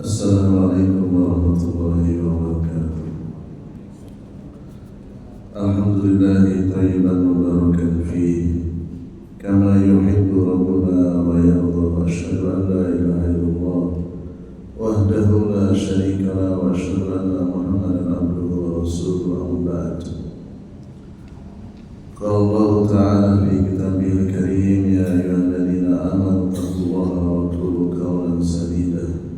Assalamualaikum warahmatullahi wabarakatuh. Alhamdulillahi tayyiban mubarakan fihi kama yuhibbu rabbuna wa yarda. Asyhadu an la ilaha illallah wahdahu la syarika lah wa asyhadu anna Muhammadan abduhu wa rasuluhu amma ba'd. Qala Allah ta'ala fi kitabihil karim, ya ayyuhalladzina amanu taqullaha wa qulu qawlan sadida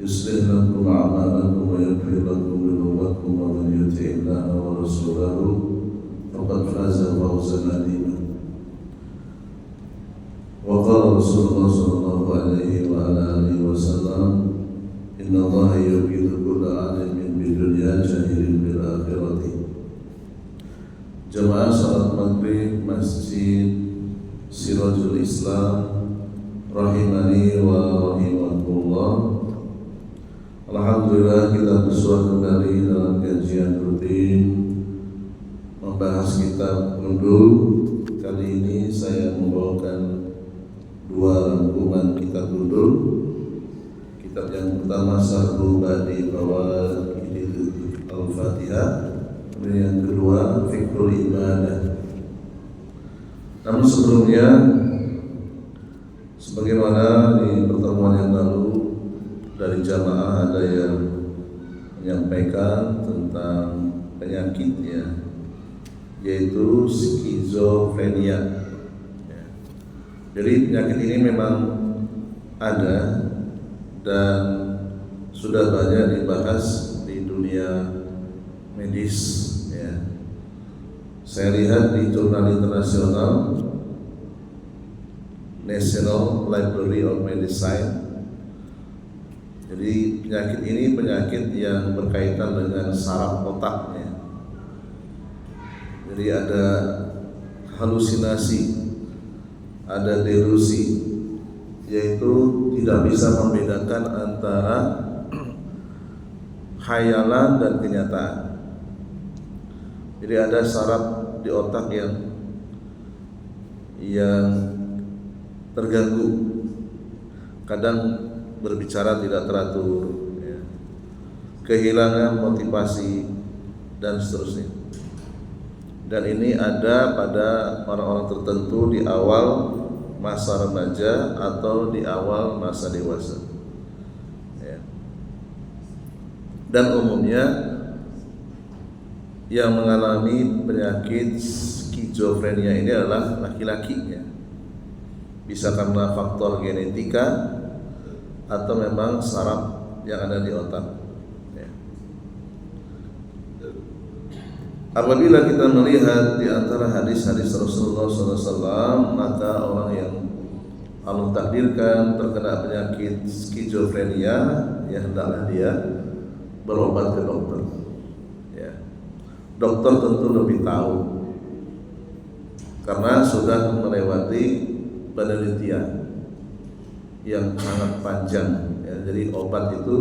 yuslih lakum a'malakum wa yaghfir lakum dhunubakum wa man yuti'illaha wa rasulahu faqad faza fawzan 'azima. Wa qala Rasulullah sallallahu alaihi wa ala alihi wasallam, inna Allaha yubghidu kulla 'alimin bidunya jahilin bil akhirati. Jamaah salat maghrib Masjid Sirajul Islam rahimani wa rahimakumullah. Alhamdulillah, kita bersua kembali dalam kajian rutin membahas kitab Undul. Kali ini saya membawakan dua rangkuman kitab Undul. Kitab yang pertama Sarhu Badi Fawaid Al-Fatihah, kemudian yang kedua Fiqhul Ibadah. Namun sebelumnya, sebagaimana di pertemuan yang lalu dari jamaah ada yang menyampaikan tentang penyakitnya, yaitu skizofrenia. Jadi penyakit ini memang ada dan sudah banyak dibahas di dunia medis. Saya lihat di jurnal internasional National Library of Medicine. Jadi penyakit ini penyakit yang berkaitan dengan saraf otaknya. Jadi ada halusinasi, ada delusi, yaitu tidak bisa membedakan antara khayalan dan kenyataan. Jadi ada saraf di otak yang terganggu, kadang berbicara tidak teratur, kehilangan motivasi dan seterusnya. Dan ini ada pada orang-orang tertentu di awal masa remaja atau di awal masa dewasa. Dan umumnya yang mengalami penyakit skizofrenia ini adalah laki-lakinya. Bisa karena faktor genetika atau memang saraf yang ada di otak. Apabila kita melihat di antara hadis-hadis Rasulullah SAW, maka orang yang Allah takdirkan terkena penyakit skizofrenia, ya hendaklah dia berobat ke dokter. Dokter tentu lebih tahu karena sudah melewati penelitian yang sangat panjang. Jadi obat itu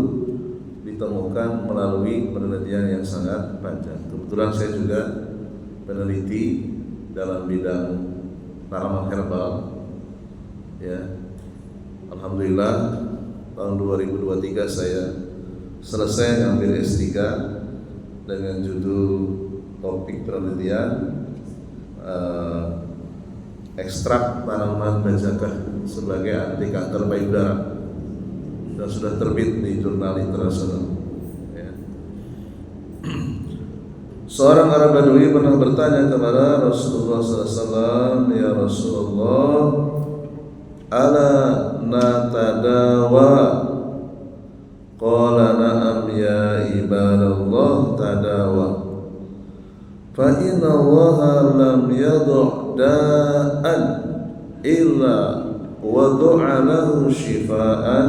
ditemukan melalui penelitian yang sangat panjang. Kebetulan saya juga peneliti dalam bidang tanaman herbal. Alhamdulillah tahun 2023 saya selesai ngambil S3 dengan judul topik penelitian ekstrak tanaman bajakah sebagai anti kanker payudara, dan sudah terbit di jurnal internasional. Seorang Arab Badui pernah bertanya kepada Rasulullah SAW, ya Rasulullah, ala natadawa? Qala na'am ya ibadallah tadawa. Fa inna Allaha lam yadu' da'an illa wadu'a lahu shifaan,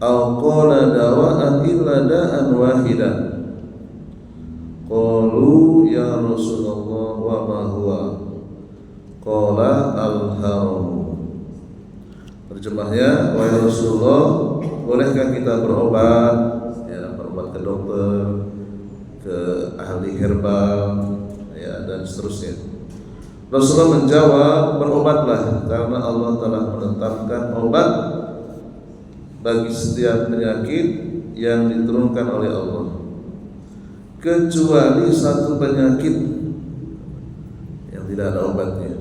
aw qala dawa'an illa da'an wahidan. Qalu ya Rasulullah wa ma huwa? Qala al-haram. Terjemahnya, wahai Rasulullah, bolehkah kita berobat? Berobat ke dokter, ke ahli herbal, dan seterusnya. Rasulullah menjawab, berobatlah karena Allah telah menetapkan obat bagi setiap penyakit yang diturunkan oleh Allah, kecuali satu penyakit yang tidak ada obatnya.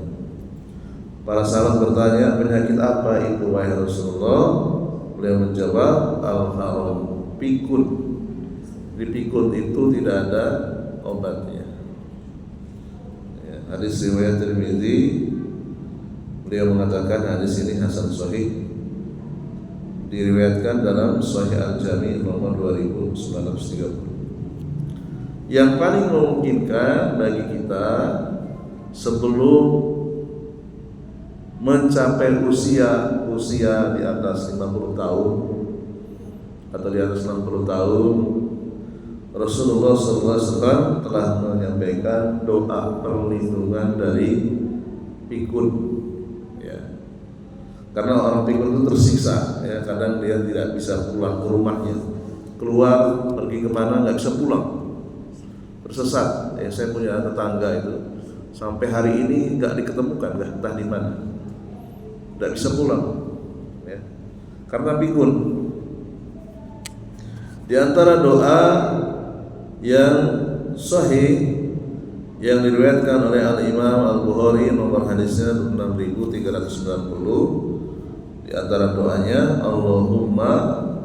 Para sahabat bertanya, penyakit apa itu wahai Rasulullah? Beliau menjawab, al-haram, pikun. Di pikun itu tidak ada obatnya. Hadis riwayat Tirmidzi, beliau mengatakan hadis ini hasan sahih, diriwayatkan dalam Sahih Al-Jami nomor 2930. Yang paling memungkinkan bagi kita sebelum mencapai usia di atas 50 tahun atau di atas 60 tahun, Rasulullah SAW telah menyampaikan doa perlindungan dari pikun, ya. Karena orang pikun itu tersiksa, ya. Kadang dia tidak bisa pulang ke rumahnya, keluar pergi kemana nggak bisa pulang, tersesat. Ya, saya punya tetangga itu sampai hari ini nggak diketemukan, nggak entah di mana, nggak bisa pulang, ya. Karena pikun. Di antara doa yang sahih yang diriwayatkan oleh Al-Imam Al-Bukhari nomor hadisnya 6390, di antara doanya, Allahumma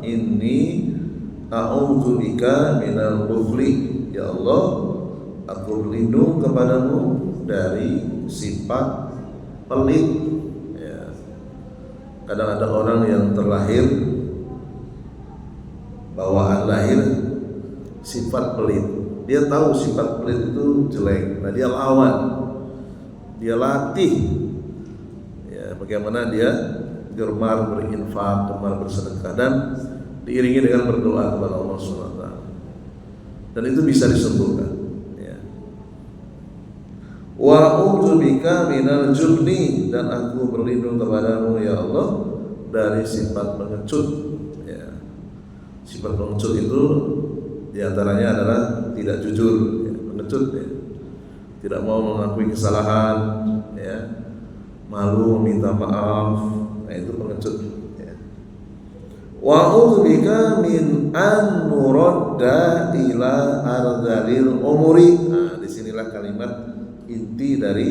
inni a'udzubika minal bukhli, ya Allah, aku berlindung kepadamu dari sifat pelit, ya. Kadang ada orang yang terlahir bawaan lahir sifat pelit. Dia tahu sifat pelit itu jelek. Nah, dia lawan, dia latih, ya, bagaimana dia gemar berinfak, gemar bersedekah, dan diiringi dengan berdoa kepada Allah SWT. Dan itu bisa disembuhkan, ya. Wa a'udzubika minal jubni, dan aku berlindung kepadamu ya Allah dari sifat pengecut, ya. Sifat pengecut itu diantaranya adalah tidak jujur, ya, pengecut, ya. Tidak mau mengakui kesalahan, ya, malu meminta maaf, nah itu pengecut, ya. Wa a'udzubika min an nuradda ila ardalil umuri. Nah, disinilah kalimat inti dari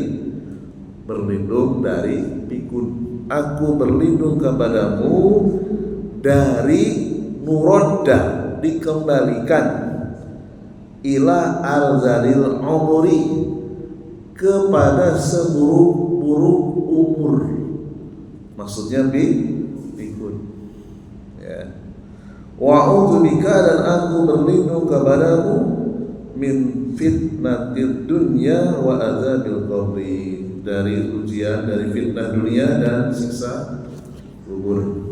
berlindung dari pikun. Aku berlindung kepadamu dari nuradda, dikembalikan, ila arzalil umuri, kepada seburuk-buruk umur. Maksudnya pikun, ya. Wa a'udzubika, dan aku berlindung kepadamu min fitnatid dunya wa adzabil qabri, dari ujian, dari fitnah dunia dan siksa kubur.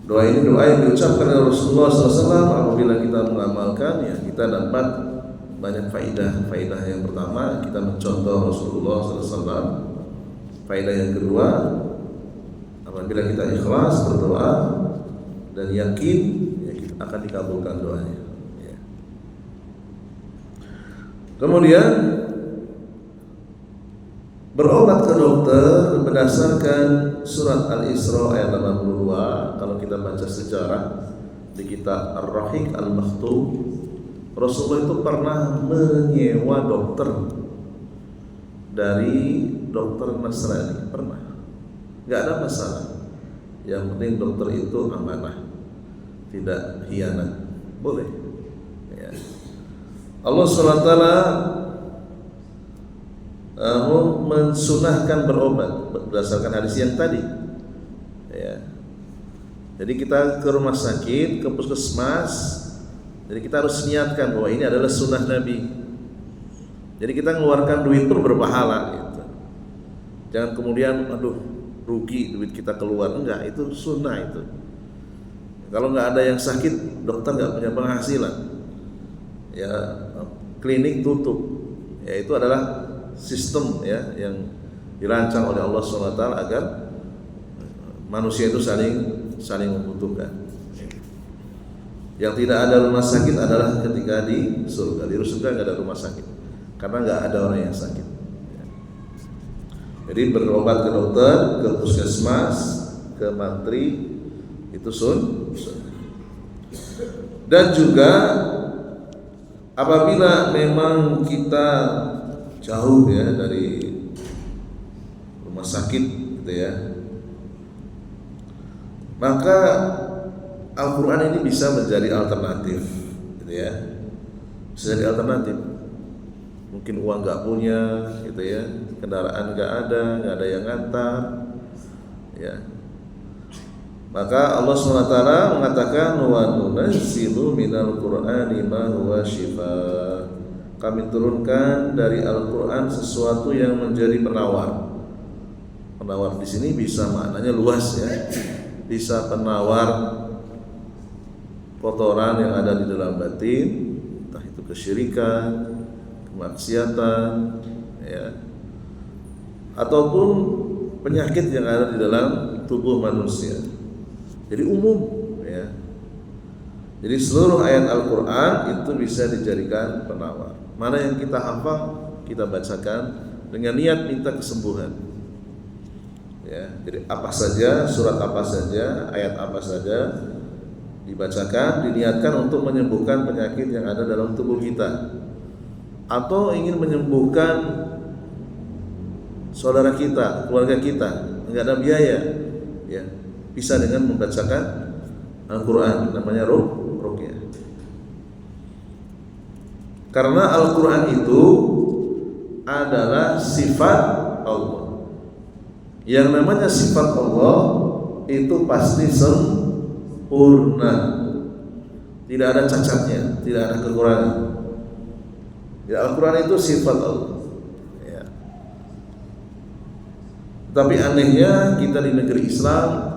Doa ini doa yang diucapkan oleh Rasulullah SAW. Apabila kita mengamalkan, ya, kita dapat banyak faidah. Faidah yang pertama, kita mencontoh Rasulullah SAW. Faidah yang kedua, apabila kita ikhlas berdoa dan yakin, ya, kita akan dikabulkan doanya, ya. Kemudian berobat ke dokter berdasarkan surat Al-Isra ayat 82. Kalau kita baca sejarah di kitab Ar-Rahiq Al-Maktum, Rasulullah itu pernah menyewa dokter dari dokter Nasrani, pernah. Gak ada masalah. Yang penting dokter itu amanah, tidak khianat, boleh, ya. Allah SWT mensunahkan berobat berdasarkan hadis yang tadi, ya. Jadi kita ke rumah sakit, ke puskesmas, jadi kita harus niatkan bahwa ini adalah sunnah Nabi. Jadi kita mengeluarkan duit pun berpahala, gitu. Jangan kemudian aduh rugi duit kita keluar, enggak, itu sunnah itu. Kalau nggak ada yang sakit, dokter nggak punya penghasilan, ya, klinik tutup, ya, itu adalah sistem, ya, yang dirancang oleh Allah SWT agar manusia itu saling membutuhkan. Yang tidak ada rumah sakit adalah ketika di surga. Di surga nggak ada rumah sakit karena nggak ada orang yang sakit. Jadi berobat ke dokter, ke puskesmas, ke mantri itu sunnah. Dan juga apabila memang kita jauh ya dari rumah sakit gitu ya, maka Al-Quran ini bisa menjadi alternatif gitu ya, bisa jadi alternatif. Mungkin uang nggak punya gitu ya, kendaraan nggak ada yang ngantar ya, maka Allah SWT mengatakan wa nunazzilu minal Qur'ani ma huwa shifaa. Kami turunkan dari Al-Qur'an sesuatu yang menjadi penawar. Penawar di sini bisa maknanya luas ya. Bisa penawar kotoran yang ada di dalam batin, entah itu kesyirikan, kemaksiatan ya, ataupun penyakit yang ada di dalam tubuh manusia. Jadi umum ya. Jadi seluruh ayat Al-Quran itu bisa dijadikan penawar. Mana yang kita hafal kita bacakan dengan niat minta kesembuhan ya. Jadi apa saja, surat apa saja, ayat apa saja dibacakan, diniatkan untuk menyembuhkan penyakit yang ada dalam tubuh kita, atau ingin menyembuhkan saudara kita, keluarga kita, enggak ada biaya ya, bisa dengan membacakan Al-Quran, namanya ruqyah. Karena Al-Quran itu adalah sifat Allah. Yang namanya sifat Allah itu pasti sempurna, tidak ada cacatnya, tidak ada kekurangan ya. Al-Quran itu sifat Allah ya. Tapi anehnya kita di negeri Islam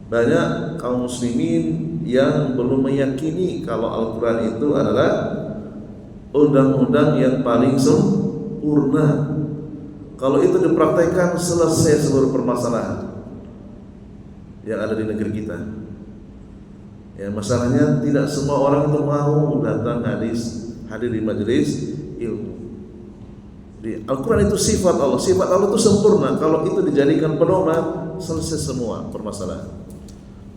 banyak kaum muslimin yang belum meyakini kalau Al-Quran itu adalah undang-undang yang paling sempurna. Kalau itu dipraktekkan selesai seluruh permasalahan yang ada di negeri kita ya. Masalahnya tidak semua orang itu mau datang hadir di majelis ilmu. Di Al-Quran itu sifat Allah. Sifat Allah itu sempurna. Kalau itu dijadikan pedoman, selesai semua permasalahan.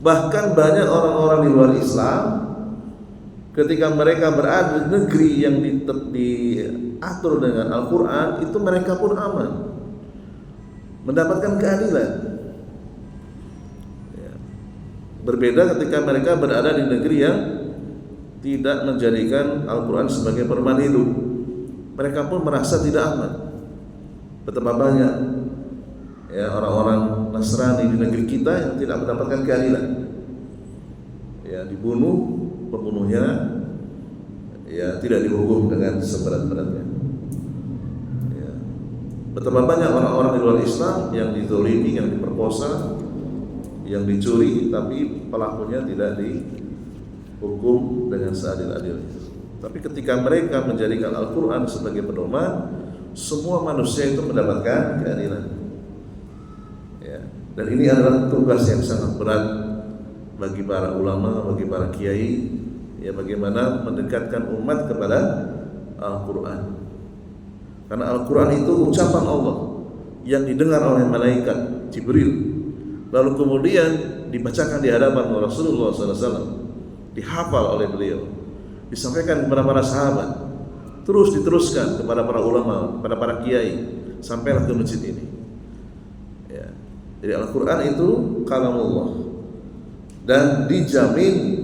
Bahkan banyak orang-orang di luar Islam ketika mereka berada di negeri yang diatur dengan Al-Quran, itu mereka pun aman, mendapatkan keadilan ya. Berbeda ketika mereka berada di negeri yang tidak menjadikan Al-Quran sebagai pedoman hidup, mereka pun merasa tidak aman. Betapa banyak ya orang-orang Nasrani di negeri kita yang tidak mendapatkan keadilan ya, dibunuh, pembunuhnya ya tidak dihukum dengan seberat-beratnya ya. Betapa banyak orang-orang di luar Islam yang dizalimi, yang diperkosa, yang dicuri, tapi pelakunya tidak dihukum dengan seadil-adilnya. Tapi ketika mereka menjadikan Al-Quran sebagai pedoman, semua manusia itu mendapatkan keadilan ya. Dan ini adalah tugas yang sangat berat bagi para ulama, bagi para kiai ya, bagaimana mendekatkan umat kepada Al-Quran. Karena Al-Quran itu ucapan Allah yang didengar oleh malaikat Jibril, lalu kemudian dibacakan di hadapan Rasulullah SAW, dihafal oleh beliau, disampaikan kepada para sahabat, terus diteruskan kepada para ulama, kepada para kiai, sampailah ke masjid ini ya. Jadi Al-Quran itu kalamullah dan dijamin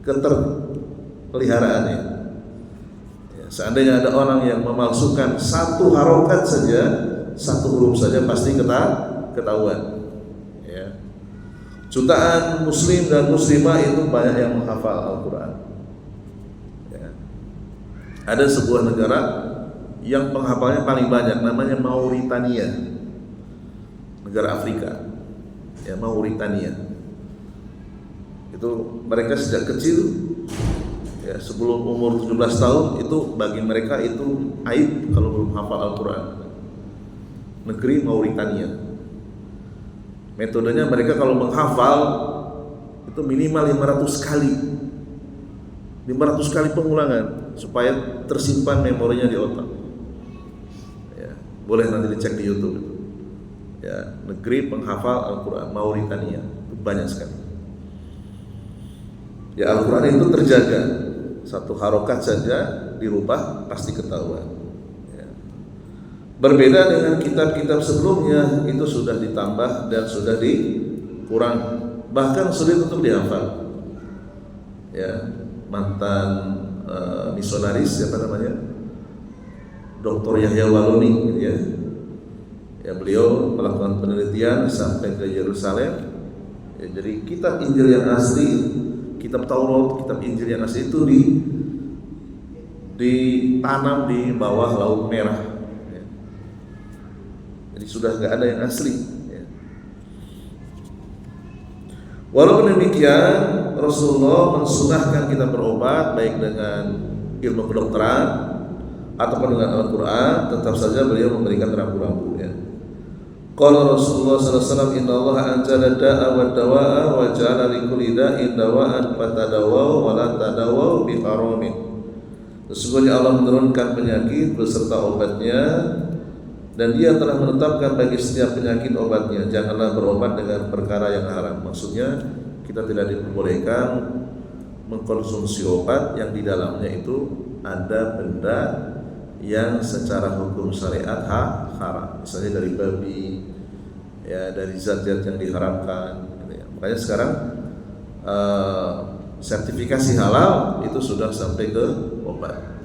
keterpeliharaannya ya. Seandainya ada orang yang memalsukan satu harokat saja, satu huruf saja, pasti ketahuan ya. Jutaan muslim dan muslimah itu banyak yang menghafal Al-Quran ya. Ada sebuah negara yang penghafalnya paling banyak, namanya Mauritania, negara Afrika ya, Mauritania. Itu mereka sejak kecil ya, sebelum umur 17 tahun itu bagi mereka itu aib kalau belum hafal Al-Quran. Negeri Mauritania, metodenya mereka kalau menghafal itu minimal 500 kali pengulangan supaya tersimpan memorinya di otak ya. Boleh nanti dicek di YouTube itu ya. negeri penghafal Al-Quran, Mauritania, banyak sekali. Ya, Al-Quran itu terjaga, satu harokat saja dirubah pasti ketahuan. Ya. Berbeda dengan kitab-kitab sebelumnya, itu sudah ditambah dan sudah dikurang, bahkan sulit untuk dihafal. Ya, mantan misionaris siapa namanya, Dr. Yahya Waloni, gitu ya. Ya, beliau melakukan penelitian sampai ke Yerusalem. Ya, jadi kitab Injil yang asli, kitab Taurat, kitab Injil yang asli itu ditanam di bawah Laut Merah. Ya. Jadi sudah nggak ada yang asli. Ya. Walaupun demikian, Rasulullah mensunahkan kita berobat baik dengan ilmu kedokteran ataupun dengan Al-Quran, tetap saja beliau memberikan rambu-rambu. Ya. Qala Rasulullah sallallahu alaihi wasallam, innallaha anzala da'a wa dawa'a wa ja'ala likulli da'in dawa'an fatadawaw wa la tadawaw bi haramin. Sesungguhnya Allah menurunkan penyakit beserta obatnya, dan Dia telah menetapkan bagi setiap penyakit obatnya. Janganlah berobat dengan perkara yang haram. Maksudnya kita tidak diperbolehkan mengkonsumsi obat yang di dalamnya itu ada benda yang secara hukum syariat haram, misalnya dari babi, ya, dari zat-zat yang diharamkan. Ya. Makanya sekarang sertifikasi halal itu sudah sampai ke obat.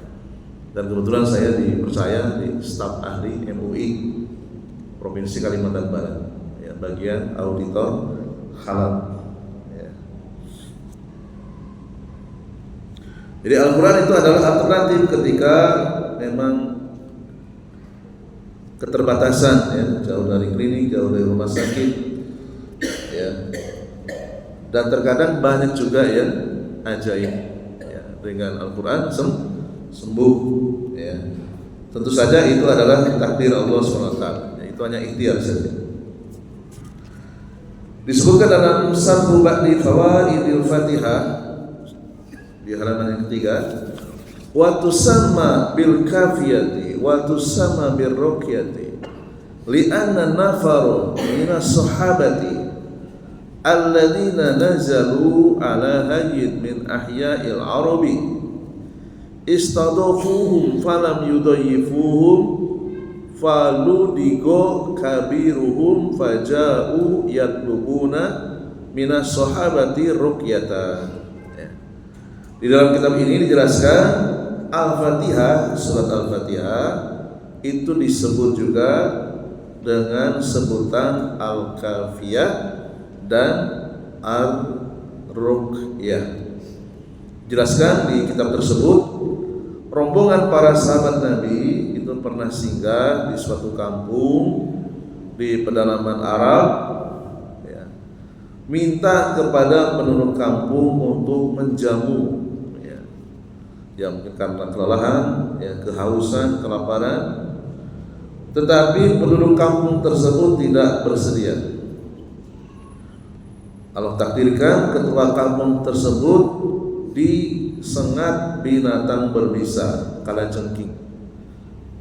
Dan kebetulan saya dipercaya di staf ahli MUI Provinsi Kalimantan Barat, ya, bagian auditor halal. Ya. Jadi Al-Quran itu adalah alternatif ketika memang keterbatasan, ya, jauh dari klinik, jauh dari rumah sakit, ya. Dan terkadang banyak juga yang ajaib, ya, dengan Al-Quran sembuh, ya. Tentu saja itu adalah takdir Allah SWT, ya, itu hanya ikhtiar saja. Disebutkan dalam Sarhu Ba'di Fawaidil Fatihah di halaman yang ketiga, wa tusamma bil kafiyati wa tusamma bir ruqyati li'anna nafaru minas sahabati alladzina nazalu ala hayyin min ahya'il arabi istadafuhum falam yudayyifuhum faludigo kabiruhum faja'u yatlubuna minas sahabati ruqyata. Di dalam kitab ini dijelaskan Al-Fatihah, surat Al-Fatihah itu disebut juga dengan sebutan Al-Kafiyah dan Al-Ruqyah. Jelaskan di kitab tersebut, rombongan para sahabat Nabi itu pernah singgah di suatu kampung di pedalaman Arab, ya, minta kepada penduduk kampung untuk menjamu. Ya, mungkin karena kelelahan, ya, kehausan, kelaparan, tetapi penduduk kampung tersebut tidak bersedia. Allah takdirkan ketua kampung tersebut disengat binatang berbisa, kalajengking.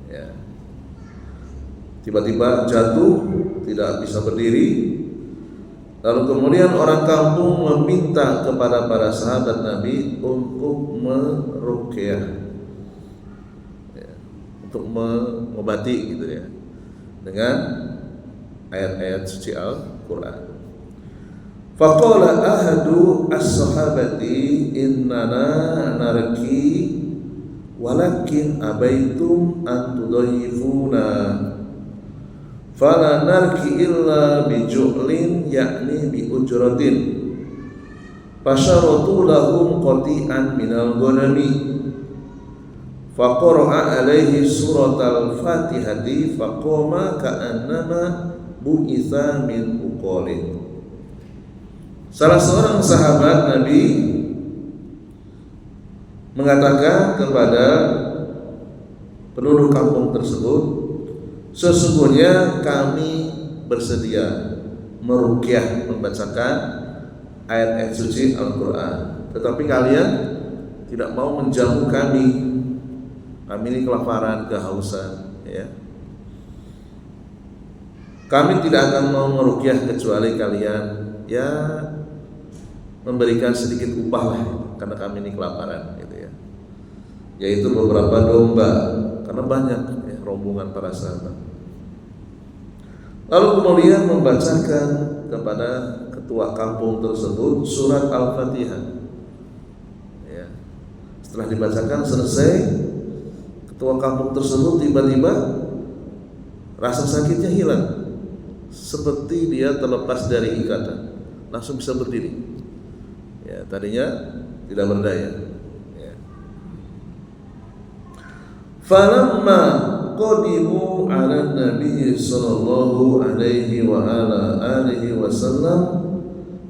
Ya. Tiba-tiba jatuh, tidak bisa berdiri. Lalu kemudian orang kampung meminta kepada para sahabat Nabi untuk meruqyah, ya, untuk mengobati, gitu ya, dengan ayat-ayat suci Al-Quran. Faqala ahadu as-sahabati innana narki walakin abaitum an tudayyifuna fala narki illa biju'lin yakni bi ujratin fasyaratu lahum qati'an minal ghanami faqara'a alaihi suratal fatihati faqama ka'annama bu'itha min uqalin. Salah seorang sahabat Nabi mengatakan kepada penduduk kampung tersebut, sesungguhnya kami bersedia meruqyah, membacakan ayat-ayat suci Al-Quran, tetapi kalian tidak mau menjamu kami. Kami ini kelaparan, kehausan, ya. Kami tidak akan mau meruqyah kecuali kalian ya memberikan sedikit upah lah, karena kami ini kelaparan gitu ya. Yaitu beberapa domba, karena banyak ya, rombongan para sahabat. Lalu kemudian membacakan kepada ketua kampung tersebut surat Al-Fatihah. Ya. Setelah dibacakan selesai, ketua kampung tersebut tiba-tiba rasa sakitnya hilang, seperti dia terlepas dari ikatan, langsung bisa berdiri. Ya, tadinya tidak berdaya. Ya. Falamma qadimu ala Nabi sallallahu alaihi wa ala alihi wasallam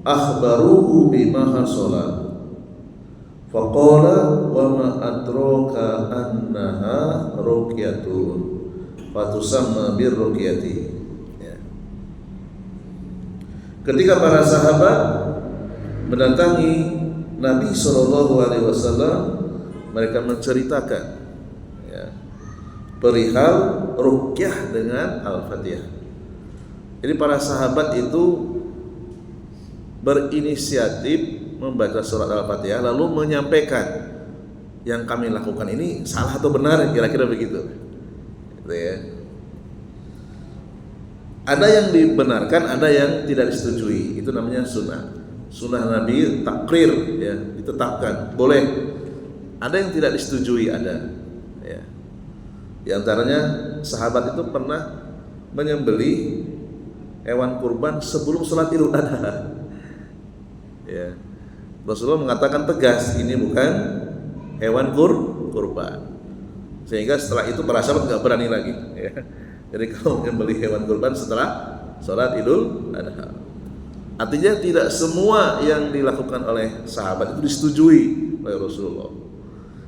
akhbaruhu bima hasala. Faqala wa ma adraka annaha ruqyatun fatusamma birruqyati. Ya. Ketika para sahabat mendatangi Nabi sallallahu alaihi wasallam, mereka menceritakan ya, perihal ruqyah dengan Al-Fatihah. Jadi para sahabat itu berinisiatif membaca surat Al-Fatihah lalu menyampaikan yang kami lakukan ini salah atau benar, kira-kira begitu. Gitu ya. Ada yang dibenarkan, ada yang tidak disetujui. Itu namanya sunnah. Sunnah Nabi takrir ya, ditetapkan boleh. Ada yang tidak disetujui, ada. Ya. Di antaranya sahabat itu pernah menyembelih hewan kurban sebelum sholat Idul Adha. Ya. Rasulullah mengatakan tegas, ini bukan hewan kurban. Sehingga setelah itu para sahabat nggak berani lagi. Ya. Jadi kalau menyembelih hewan kurban setelah sholat Idul Adha, artinya tidak semua yang dilakukan oleh sahabat itu disetujui oleh Rasulullah.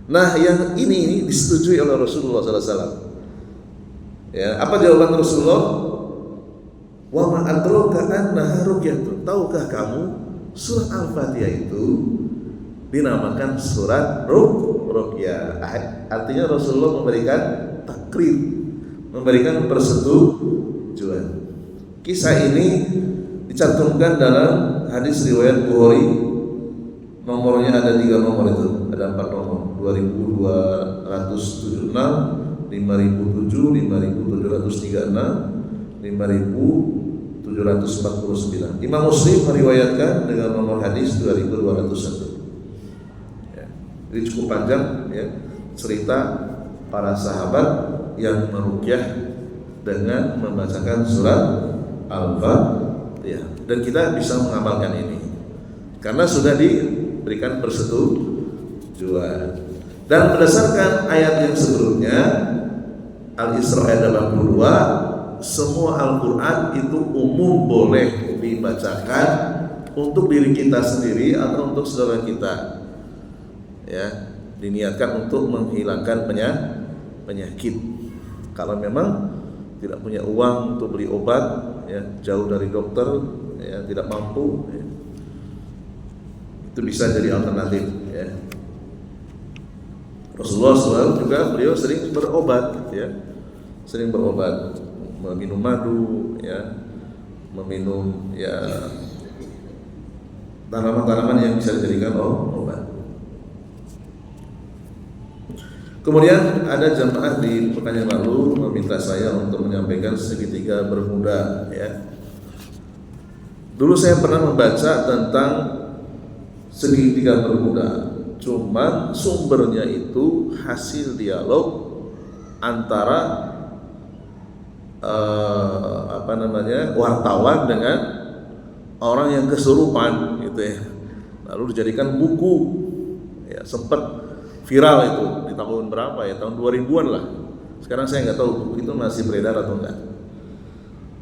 Nah, yang ini disetujui oleh Rasulullah SAW. Ya, apa jawaban Rasulullah? Wa ma adraka annaha ruqyatun. Tahukah kamu surat Al-Fatihah itu dinamakan surat ruqyah. Artinya Rasulullah memberikan takrir, memberikan persetujuan. Kisah ini dicantumkan dalam hadis riwayat Bukhari. Nomornya ada 3 nomor itu, ada 4 nomor, 2276, 5007, 5736, 5749. Imam Muslim meriwayatkan dengan nomor hadis 2201. Ya, jadi cukup panjang ya cerita para sahabat yang meruqyah dengan membacakan surat Al-Fatihah, dan kita bisa mengamalkan ini karena sudah diberikan persetujuan. Dan berdasarkan ayat yang sebelumnya, Al-Isra ayat 82, semua Al-Quran itu umum boleh dibacakan untuk diri kita sendiri atau untuk saudara kita. Ya, diniatkan untuk menghilangkan penyakit. Kalau memang tidak punya uang untuk beli obat, ya, jauh dari dokter, ya, tidak mampu, ya, itu bisa jadi alternatif. Ya. Rasulullah SAW juga beliau sering berobat, ya, sering berobat, meminum madu, ya, meminum ya tanaman-tanaman yang bisa dijadikan obat. Kemudian ada jamaah di pekan yang lalu meminta saya untuk menyampaikan segitiga bermuda. Ya. Dulu saya pernah membaca tentang segitiga bermuda, cuman sumbernya itu hasil dialog antara wartawan dengan orang yang kesurupan gitu ya. Lalu dijadikan buku, ya, sempat viral itu di tahun berapa ya, tahun 2000-an lah. Sekarang saya nggak tahu buku itu masih beredar atau enggak.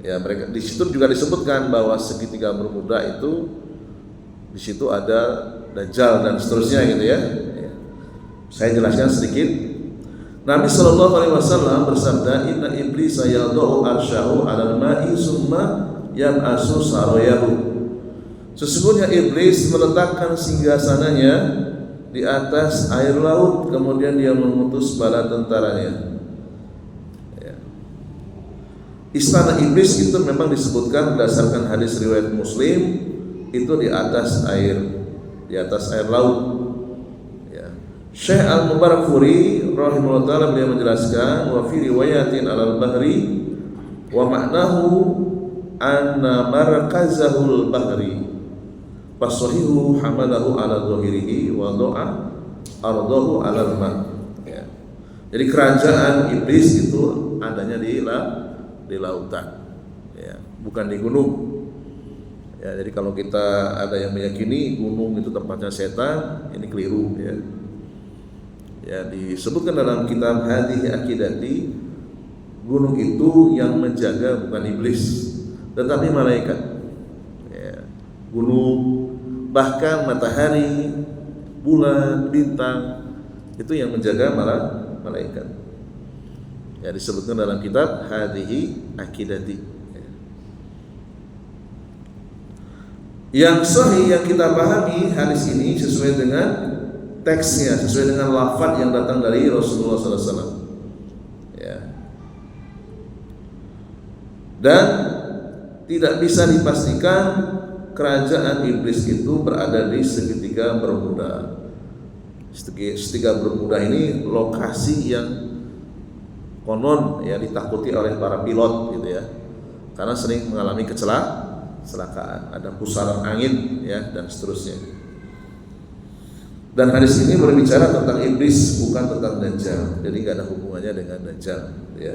Ya, mereka di situ juga disebutkan bahwa segitiga bermuda itu di situ ada Dajjal dan seterusnya gitu ya. Saya jelaskan sedikit. Nabi Shallallahu Alaihi Wasallam bersabda, Inna iblis yadau arsyahu alal ma'i summa yab'asu saroyahu. Sesungguhnya iblis meletakkan singgasananya di atas air laut, kemudian dia mengutus bala tentaranya. Ya. istana iblis itu memang disebutkan berdasarkan hadis riwayat Muslim itu di atas air laut. Ya. Syekh Al-Mubarakfuri rahimahullah taala beliau menjelaskan wa fi riwayatin alal bahri wa ma'nahu anna markazahul bahri fasahihu hamalahu ala dhahirihi wa do'a ardahu alal ma'. Ya. Jadi kerajaan iblis itu adanya di lautan, ya, bukan di gunung. Ya, jadi kalau kita ada yang meyakini gunung itu tempatnya setan, ini keliru. Ya, ya disebutkan dalam kitab Hadhihi Aqidati, gunung itu yang menjaga bukan iblis, tetapi malaikat. Ya, gunung, bahkan matahari, bulan, bintang itu yang menjaga malaikat. Ya, disebutkan dalam kitab Hadhihi Aqidati. Yang sahih yang kita pahami hadis ini sesuai dengan teksnya, sesuai dengan lafaz yang datang dari Rasulullah SAW. Ya. Dan tidak bisa dipastikan kerajaan iblis itu berada di segitiga Bermuda. Segitiga Bermuda ini lokasi yang konon ya ditakuti oleh para pilot gitu ya, karena sering mengalami kecelakaan, ada pusaran angin ya dan seterusnya. Dan hadis ini berbicara tentang iblis, bukan tentang Dajjal, jadi nggak ada hubungannya dengan Dajjal ya.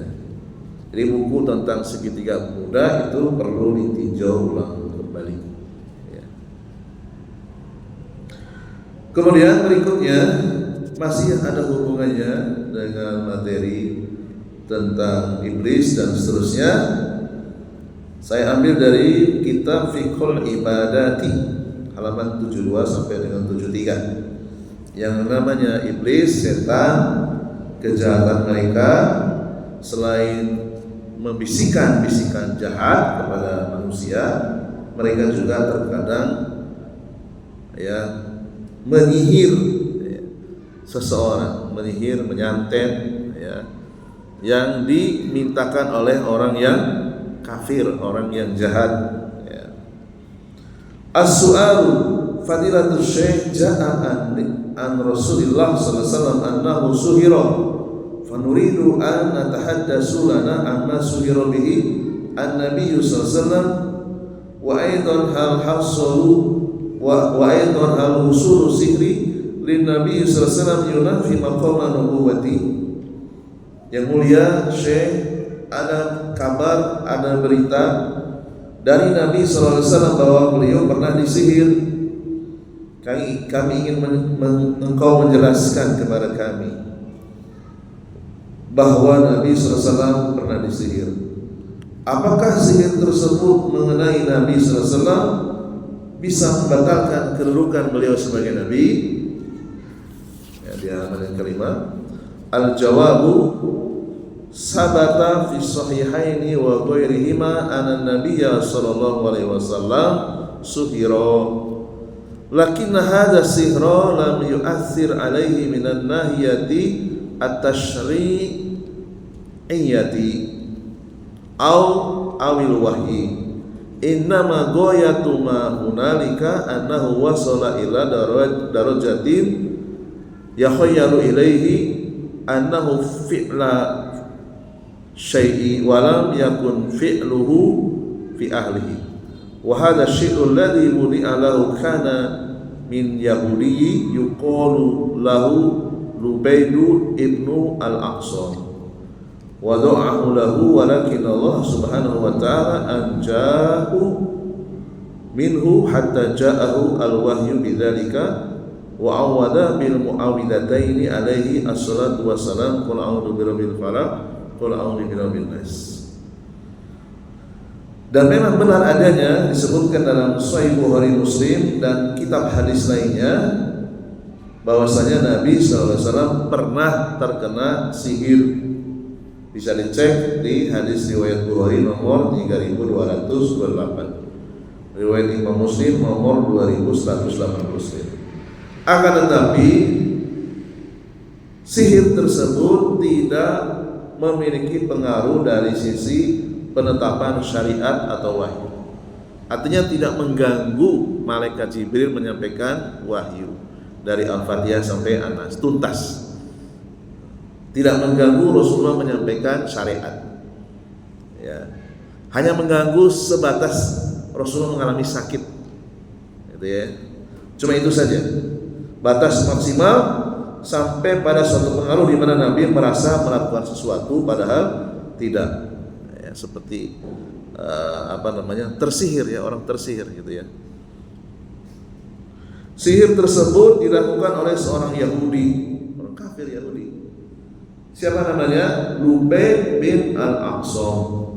Jadi buku tentang segitiga Bermuda itu perlu ditinjau ulang kembali ya. Kemudian berikutnya masih ada hubungannya dengan materi tentang iblis dan seterusnya. Saya ambil dari kitab Fiqhul Ibadati halaman 72 sampai dengan 73. Yang namanya iblis, setan, kejahatan mereka selain membisikkan bisikan jahat kepada manusia, mereka juga terkadang ya menyihir ya, seseorang, menyihir, menyantet ya, yang dimintakan oleh orang yang kafir, orang yang jahat ya. As-su'alu fadilatul syekh ja'a an Rasulillah sallallahu alaihi wasallam annahu suhira fanuridu an natahaddatsu lana amma suhira bihi an-nabiy sallallahu alaihi wasallam wa aidan hal hasalu wa aidan hal husulu sihri lin nabiy sallallahu alaihi wasallam yunafi maqama nubuwati. Yang mulia Syekh, ada kabar, ada berita dari Nabi SAW bahwa beliau pernah disihir. Kami ingin engkau menjelaskan kepada kami bahwa Nabi SAW pernah disihir. Apakah sihir tersebut mengenai Nabi SAW bisa membatalkan kedudukan beliau sebagai Nabi? Ya, di halaman yang kelima. Al-jawabu sabata fi sahihaini wa ghairihima anna nabiyya sallallahu alaihi wasallam suhira lakinna hadha sihra lam yu'athir alaihi minan nahiyati at-tashri'iyyati awil wahyi innama ghayatu ma hunalika annahu wasala ila darajatin yakhayyalu ilaihi annahu fi'la syai'i wa lam yakun fi'luhu fi ahlihi wa hadha syai'u alladhi wudi'a lahu kana min yahudiyyi yuqalu lahu Lubaidu ibnu al-Aqsa wa da'ahu lahu walakin Allah subhanahu wa ta'ala anjahu minhu hatta ja'ahu al-wahyu bidzalika wa awada bil muawwidataini alaihi assalatu wassalam qul a'udzu birabbil falaq qul a'udzu birabbin nas. Dan memang benar adanya disebutkan dalam Sahih Bukhari Muslim dan kitab hadis lainnya bahwasanya Nabi SAW pernah terkena sihir. Bisa dicek di hadis riwayat Bukhari nomor 3228, riwayat Imam Muslim nomor 2189. Akan tetapi sihir tersebut tidak memiliki pengaruh dari sisi penetapan syariat atau wahyu. Artinya tidak mengganggu malaikat Jibril menyampaikan wahyu dari Al-Fatihah sampai An-Nas tuntas. Tidak mengganggu Rasulullah menyampaikan syariat. Ya. Hanya mengganggu sebatas Rasulullah mengalami sakit. Gitu ya. Cuma itu saja. Batas maksimal sampai pada suatu pengaruh di mana Nabi merasa melakukan sesuatu padahal tidak. Ya, seperti tersihir ya, orang tersihir gitu ya. Sihir tersebut dilakukan oleh seorang Yahudi, orang kafir Yahudi. Siapa namanya? Lubay bin Al-Aqsam.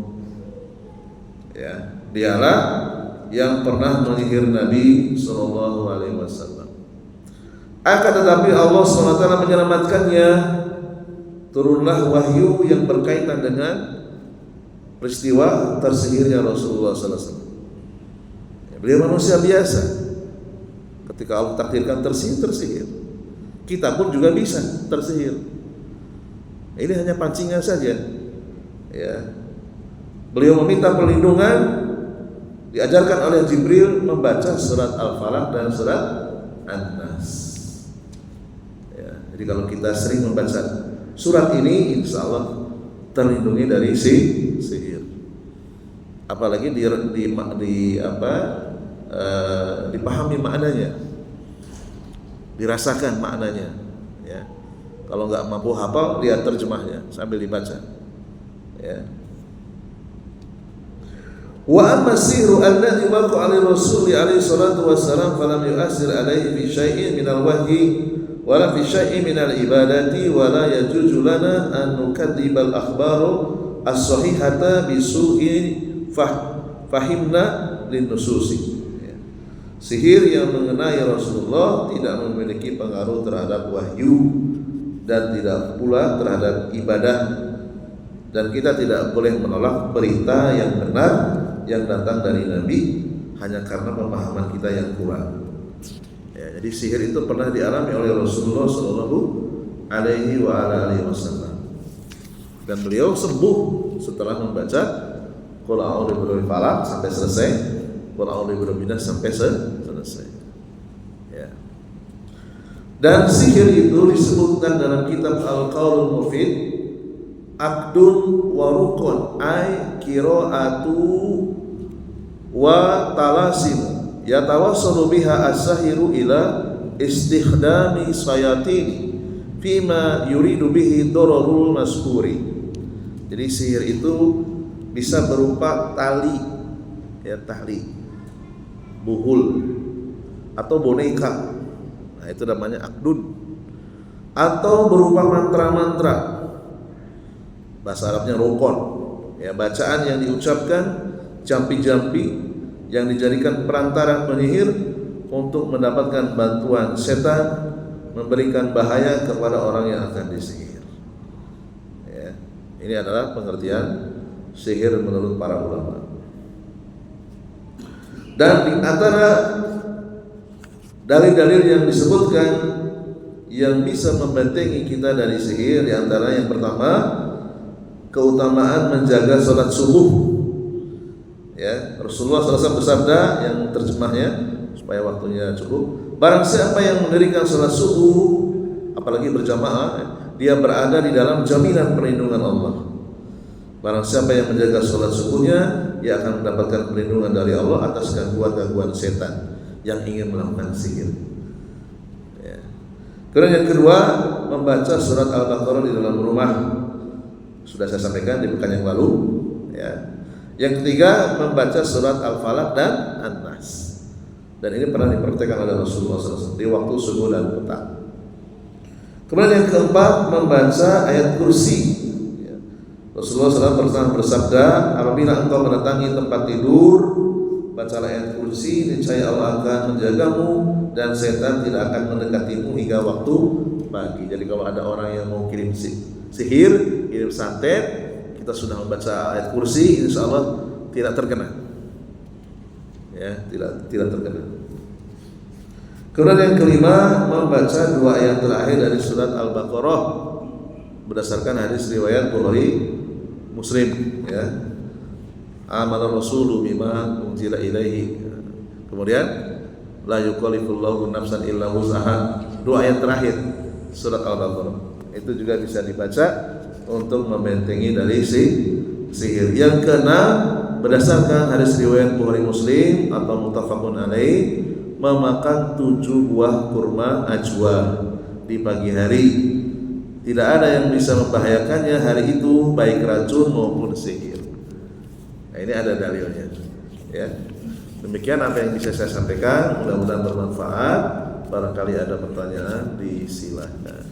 Ya, dialah yang pernah menyihir Nabi sallallahu alaihi wasallam. Akan tetapi Allah SWT menyelamatkannya. Turunlah wahyu yang berkaitan dengan peristiwa tersihirnya Rasulullah SAW. Beliau manusia biasa. Ketika Allah takdirkan tersihir. Kita pun juga bisa tersihir. Ini hanya pancingan saja. Ya. Beliau meminta perlindungan, diajarkan oleh Jibril membaca surat Al-Falaq dan surat An-Nas. Ya. Jadi kalau kita sering membaca surat ini, insya Allah terlindungi dari sihir. Apalagi dipahami maknanya, dirasakan maknanya. Ya. Kalau nggak mampu hafal, lihat terjemahnya sambil dibaca. Ya. Wa amma sihru alladhi waqa'a li Rasul alaihi salatu wassalam falam yu'assir alaihi fi syai'in min al-wahyi wala fi syai'in min al-ibadati wala yajuzu lana an nukadziba al-akhbara as-sahihata bi su'i fahimna lin-nususi. Sihir yang mengenai Rasulullah tidak memiliki pengaruh terhadap wahyu dan tidak pula terhadap ibadah, dan kita tidak boleh menolak berita yang benar yang datang dari Nabi hanya karena pemahaman kita yang kurang. Ya, jadi sihir itu pernah dialami oleh Rasulullah Shallallahu Alaihi Wasallam, dan beliau sembuh setelah membaca Qul a'udzu birabbil falaq sampai selesai, Qul a'udzu birabbin nas sampai selesai. Ya. Dan sihir itu disebutkan dalam kitab Al-Qaulul Mufid Aqdun wa rukun ay qiraatu wa talasim yatawassalu biha as-sahiru ila istikhdami sayatini fima yuridu bihi dararul maskuri. Jadi sihir itu bisa berupa tali, ya, tali, buhul atau boneka. Nah, itu namanya akdun. Atau berupa mantra-mantra. Bahasa Arabnya rukun. Ya, bacaan yang diucapkan, jampi-jampi yang dijadikan perantara penyihir untuk mendapatkan bantuan setan, memberikan bahaya kepada orang yang akan disihir. Ya, ini adalah pengertian sihir menurut para ulama. Dan di antara dalil-dalil yang disebutkan yang bisa membentengi kita dari sihir, di antara yang pertama, keutamaan menjaga salat subuh. Ya, Rasulullah SAW bersabda yang terjemahnya supaya waktunya cukup, barang siapa yang mendirikan salat subuh apalagi berjamaah, dia berada di dalam jaminan perlindungan Allah. Barang siapa yang menjaga salat subuhnya, dia akan mendapatkan perlindungan dari Allah atas gangguan-gangguan setan yang ingin melakukan sihir. Ya. Kemudian yang kedua, membaca surat Al-Baqarah di dalam rumah. Sudah saya sampaikan di pekan yang lalu. Ya. Yang ketiga, membaca surat Al-Falaq dan An-Nas. Dan ini pernah dipraktikkan oleh Rasulullah SAW di waktu subuh dan petang. Kemudian yang keempat, membaca ayat kursi. Ya. Rasulullah SAW pernah bersabda, apabila engkau mendatangi tempat tidur, bacalah ayat kursi, niscaya Allah akan menjagamu dan setan tidak akan mendekatimu hingga waktu pagi. Jadi kalau ada orang yang mau kirim sihir, kirim santet, kita sudah membaca ayat kursi, insya Allah tidak terkena. Ya, tidak terkena. Kemudian yang kelima, membaca dua ayat terakhir dari surat Al-Baqarah berdasarkan hadis riwayat Bukhari Muslim. Ya. amana rasulu bima unzila ilaihi. Kemudian la yukallifullahu nafsan illa wus'aha. Dua ayat terakhir surat Al-Baqarah. Itu juga bisa dibaca untuk membentengi dari sihir. Yang keenam, berdasarkan hadis riwayat Bukhari Muslim atau muttafaqun alaih, memakan 7 buah kurma ajwa di pagi hari. Tidak ada yang bisa membahayakannya hari itu, baik racun maupun sihir. Nah, ini ada dalilnya. Ya. Demikian apa yang bisa saya sampaikan, mudah-mudahan bermanfaat. Barangkali ada pertanyaan, disilahkan.